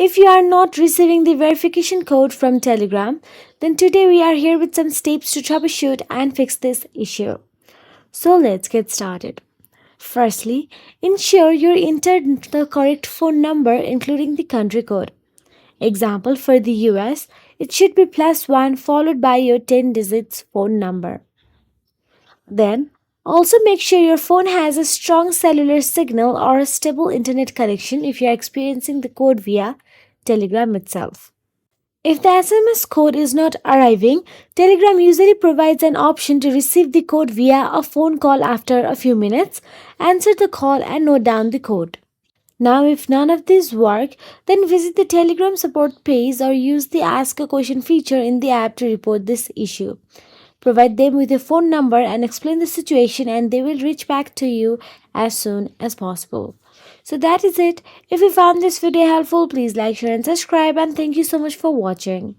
If you are not receiving the verification code from Telegram, then today we are here with some steps to troubleshoot and fix this issue. So let's get started. Firstly, ensure you entered the correct phone number including the country code. Example, for the US, it should be +1 followed by your 10 digits phone number. Then, also make sure your phone has a strong cellular signal or a stable internet connection if you are experiencing the code via Telegram itself. If the SMS code is not arriving, Telegram usually provides an option to receive the code via a phone call after a few minutes. Answer the call and note down the code. Now, if none of these work, then visit the Telegram support page or use the Ask a Question feature in the app to report this issue. Provide them with a phone number and explain the situation, and they will reach back to you as soon as possible. So that is it. If you found this video helpful, please like, share, and subscribe. And thank you so much for watching.